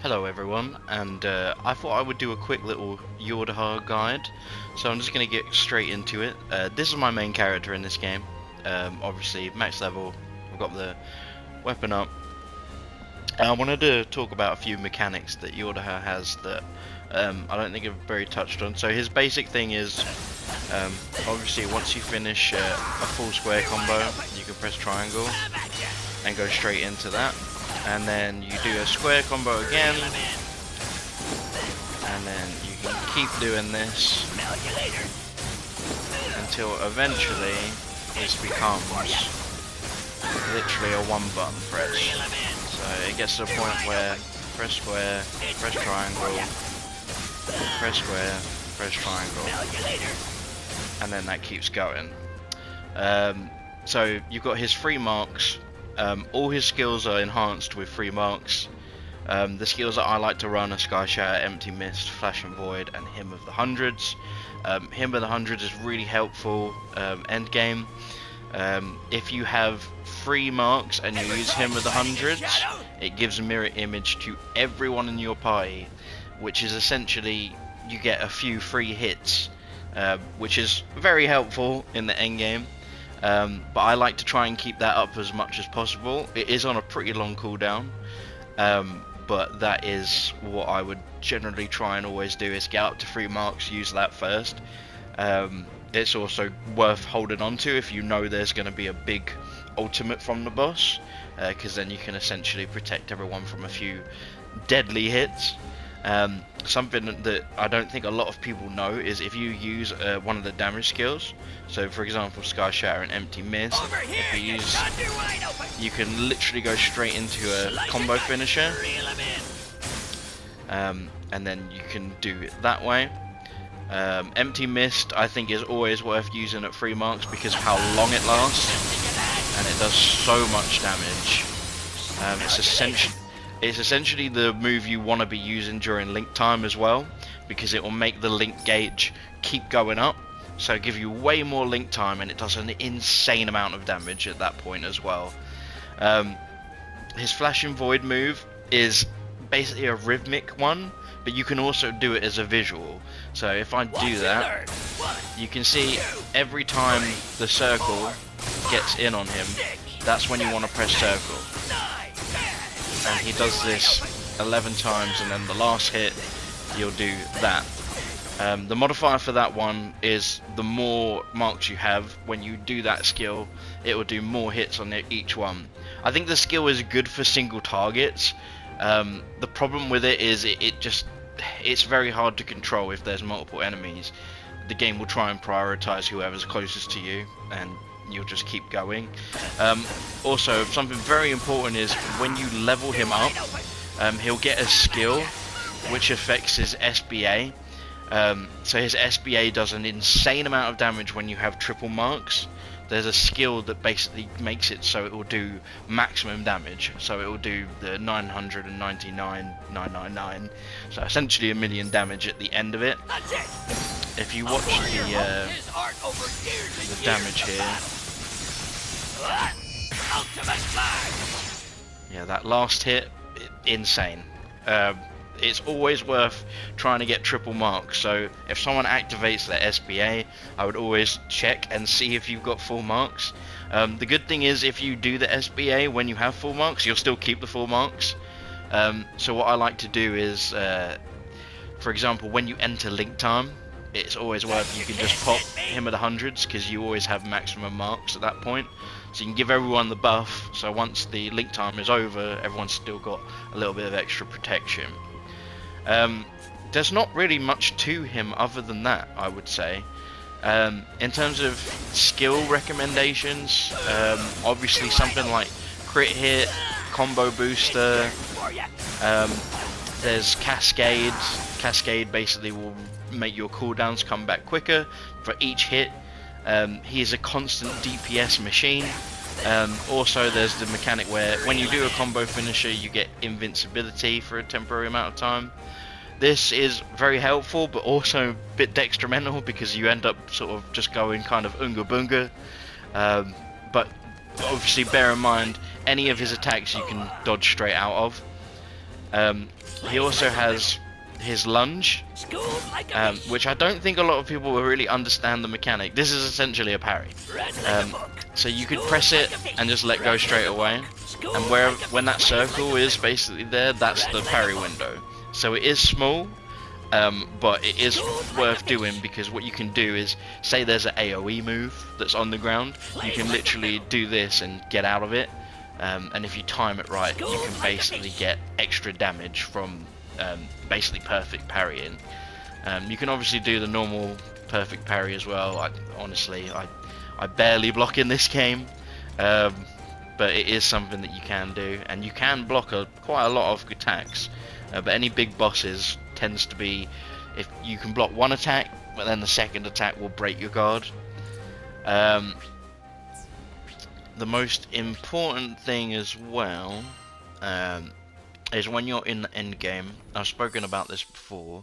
Hello everyone, and I thought I would do a quick little Yodarha guide, so I'm just going to get straight into it. This is my main character in this game, obviously max level, I've got the weapon up. I wanted to talk about a few mechanics that Yodarha has that I don't think I've very touched on. So his basic thing is, obviously once you finish a full square combo, you can press triangle and go straight into that. And then you do a square combo again, and then you can keep doing this until eventually this becomes literally a one button press. So it gets to the point where press square, press triangle, press square, press triangle, and then that keeps going. So you've got his 3 marks. All his skills are enhanced with 3 marks. The skills that I like to run are Sky Shatter, Empty Mist, Flash and Void, and Hymn of the Hundreds. Hymn of the Hundreds is really helpful endgame. If you have 3 marks and you use Hymn of the Hundreds, it gives a mirror image to everyone in your party, which is essentially you get a few free hits, which is very helpful in the endgame. But I like to try and keep that up as much as possible. It is on a pretty long cooldown, but that is what I would generally try and always do, is get up to 3 marks, use that first. It's also worth holding on to if you know there's going to be a big ultimate from the boss, because then you can essentially protect everyone from a few deadly hits. Something that I don't think a lot of people know is if you use one of the damage skills, so for example Sky Shatter and Empty Mist, if you use, you can literally go straight into a combo finisher, and then you can do it that way. Empty Mist I think is always worth using at 3 marks because of how long it lasts, and it does so much damage. It's essentially the move you want to be using during link time as well, because it will make the link gauge keep going up, so give you way more link time, and it does an insane amount of damage at that point as well. His Flash and Void move is basically a rhythmic one, but you can also do it as a visual. So if I do that, you can see every time the circle gets in on him, that's when you want to press circle. And he does this 11 times, and then the last hit you'll do that. The modifier for that one is the more marks you have when you do that skill, it will do more hits on each one. I think the skill is good for single targets. The problem with it is it's very hard to control if there's multiple enemies. The game will try and prioritize whoever's closest to you, and you'll just keep going. Also, something very important is when you level him up, he'll get a skill which affects his SBA. So his SBA does an insane amount of damage when you have triple marks. There's a skill that basically makes it so it will do maximum damage. So it will do the 999,999. So essentially 1,000,000 damage at the end of it. If you watch the damage here, yeah, that last hit, insane. It's always worth trying to get triple marks. So if someone activates their SBA, I would always check and see if you've got full marks. The good thing is if you do the SBA when you have full marks, you'll still keep the full marks. So what I like to do is, for example, when you enter link time, it's always worth, you can just pop Hymn of the Hundreds because you always have maximum marks at that point. So you can give everyone the buff, so once the link time is over, everyone's still got a little bit of extra protection. There's not really much to him other than that, I would say. In terms of skill recommendations, obviously something like crit hit, combo booster, there's Cascade. Cascade basically will make your cooldowns come back quicker for each hit. He is a constant DPS machine. Also there's the mechanic where when you do a combo finisher you get invincibility for a temporary amount of time. This is very helpful but also a bit detrimental because you end up sort of just going kind of unga bunga. But obviously bear in mind any of his attacks you can dodge straight out of. He also has his lunge, which I don't think a lot of people will really understand the mechanic. This is essentially a parry. So you could press it and just let go straight away, and when that circle is basically there, that's the parry window. So it is small, but it is worth doing, because what you can do is, say there's an AoE move that's on the ground, you can literally do this and get out of it, and if you time it right, you can basically get extra damage from basically perfect parrying. You can obviously do the normal perfect parry as well. Honestly, I barely block in this game, but it is something that you can do, and you can block quite a lot of attacks. But any big bosses tends to be, if you can block one attack, but then the second attack will break your guard. The most important thing as well is when you're in the end game. I've spoken about this before,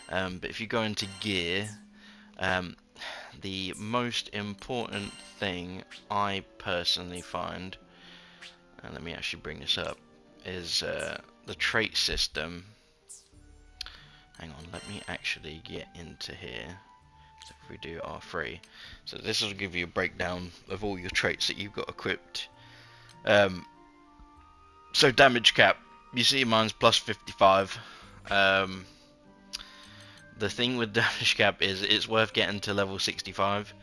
but if you go into gear, the most important thing I personally find, and let me actually bring this up, is the trait system. Hang on, let me actually get into here. So if we do R3, so this will give you a breakdown of all your traits that you've got equipped. So damage cap, you see mine's plus 55. The thing with damage cap is it's worth getting to level 65,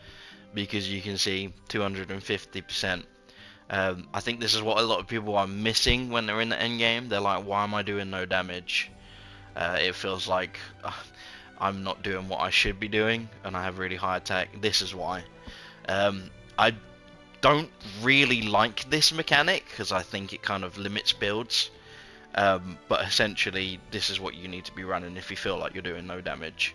because you can see 250%. I think this is what a lot of people are missing when they're in the end game. They're like, why am I doing no damage? It feels like I'm not doing what I should be doing, and I have really high attack. This is why. I don't really like this mechanic, because I think it kind of limits builds. But essentially, this is what you need to be running if you feel like you're doing no damage.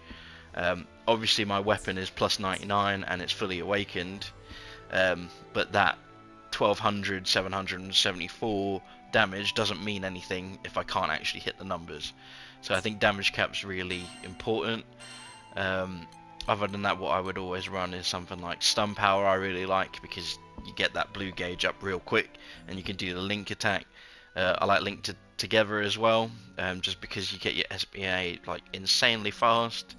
Obviously, my weapon is plus 99 and it's fully awakened, but that 1200, 774 damage doesn't mean anything if I can't actually hit the numbers. So I think damage cap's really important. Other than that, what I would always run is something like stun power. I really like, because you get that blue gauge up real quick and you can do the link attack. I like link together as well, just because you get your SBA like insanely fast.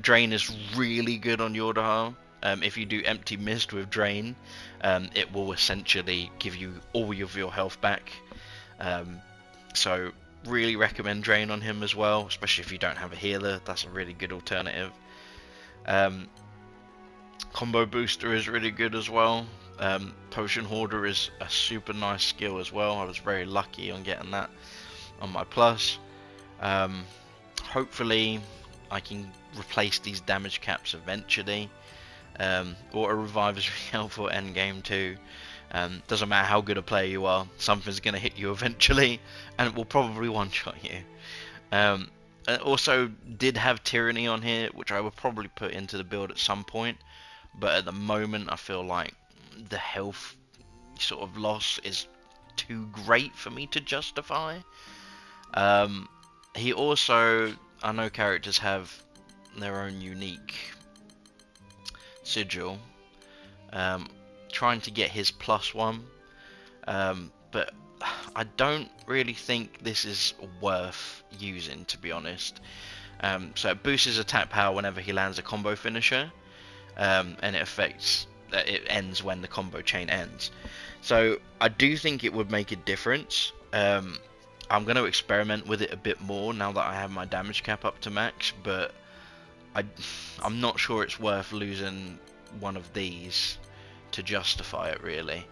Drain is really good on Yodarha. If you do empty mist with drain, it will essentially give you all of your health back. So really recommend drain on him as well, especially if you don't have a healer. That's a really good alternative. Combo booster is really good as well. Potion hoarder is a super nice skill as well. I was very lucky on getting that on my plus. Hopefully I can replace these damage caps eventually. Auto revive is really helpful at endgame too. Doesn't matter how good a player you are, something's going to hit you eventually, and it will probably one-shot you. I also did have tyranny on here, which I would probably put into the build at some point, but at the moment I feel like the health sort of loss is too great for me to justify. He also, I know characters have their own unique sigil. Trying to get his +1, but I don't really think this is worth using, to be honest. So it boosts his attack power whenever he lands a combo finisher, and it ends when the combo chain ends. So I do think it would make a difference. I'm going to experiment with it a bit more now that I have my damage cap up to max, but I'm not sure it's worth losing one of these to justify it, really.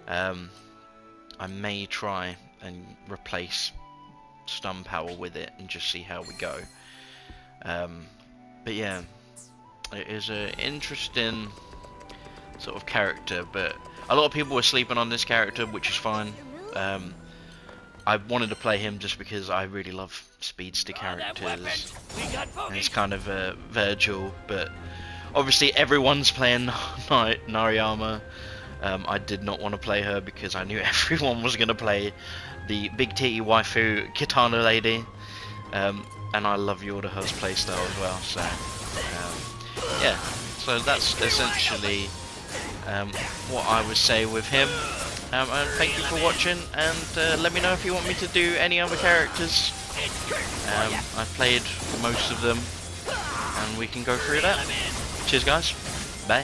I may try and replace stun power with it and just see how we go. But yeah, it is an interesting sort of character, but a lot of people were sleeping on this character, which is fine. I wanted to play him just because I really love speedster characters, and it's kind of a Virgil, but obviously everyone's playing Nariyama. I did not want to play her because I knew everyone was going to play the big titty waifu Kitana lady, and I love Yodarha's playstyle as well, so yeah, so that's essentially what I would say with him. And thank you for watching, and let me know if you want me to do any other characters. I've played most of them, and we can go through that. Cheers, guys.